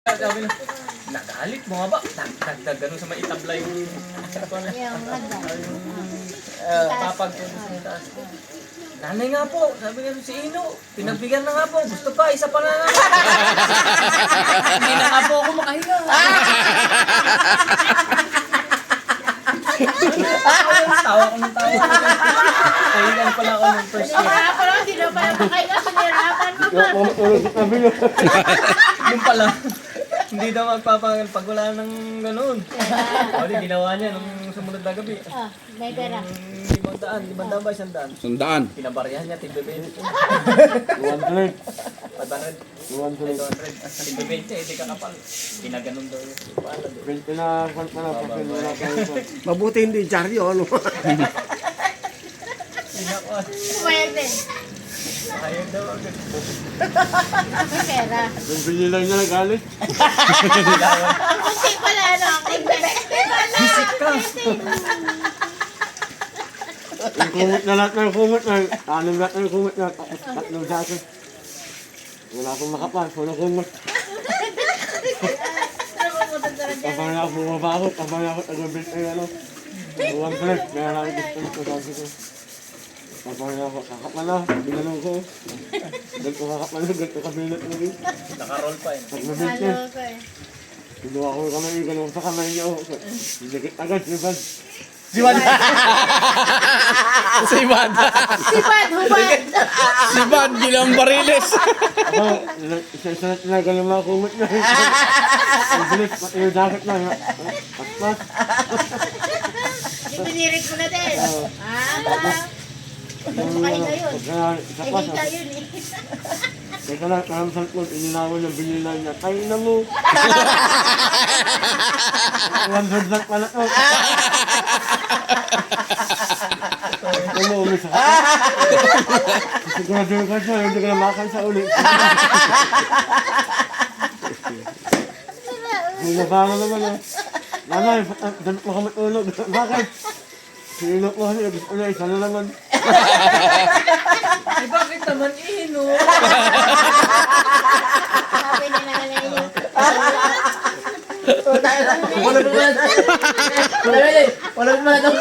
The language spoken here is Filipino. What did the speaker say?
Sabi na, nagalit mo nga ba? Dagdag gano'n sa maitabla yung papag ko sa taas. Nanay nga po, sabi nga si Ino, pinagbigyan na nga po, gusto pa, isa pa na lang. Hindi na nga po ako makahiga. Tawa ko ng tawa. Kahigan pala ako ng first year. Hirapan ako, hindi na pala makahiga. Sinirapan mo pa. Yung pala, hindi daw magpapangal pag wala ng gano'n. O, di ginawa niya nung sumunod na gabi. Oh, may pera. 500 ba 100? Sundaan. Pinabaryahan niya, tigbe-20. 200. 500. 200. 200. Tigbe-20, hindi ka kapal. Pinaganon daw yung pala doon. 20 na, kwanta na, kasi wala tayo ito. Mabuti hindi dyaryo, ano? Pinakot. Pumayag din. Ayaw daw agad. May pera. Yung binilang niya nagalit. Kasi pala, ano, Bisik ka! Yung kumot na lahat ng kumot na, anong lahat ng kumot na, tapos tatlong sa akin. Wala akong makapal, wala kumot. Kapag na ako bumaba ako, kapag na ako tagabit ay ano, 100, kaya na ako gusto ko sabi ko. Kapag na ako kakapal na, binanong ko. Ganito kakapal na, ganito kabilat na rin. Nakaroll pa eh. Pag nabit niya, kinuha ko yung kamay, ganun sa kamay niya ako. Dinagit agad, Ivan. Si Ivan. Sipad, hubad. Si Ivan, bilang bariles. Ako, isa-isa na tinagal yung mga kumot niya. Ang bilis, pati yung jacket na. Paspas. Ibinirit mo na din. Yung Makahiga yun. isa Ay, pa kita yun eh. Teka lang, karamsal ko, ininawon yung binilan niya. Kain na mo. 100 lang pala to. Umuwi sa akin. Sigurado ka siya, hindi ka na makain sa ulit. May nabara naman eh. Nanay, ganit mo ka matulog. Bakit? Sinilok mo kami, gusto na isa na naman. Ay, bakit naman Ino? Sabi na naman na yun. Wala pa ba? Wala pa ba?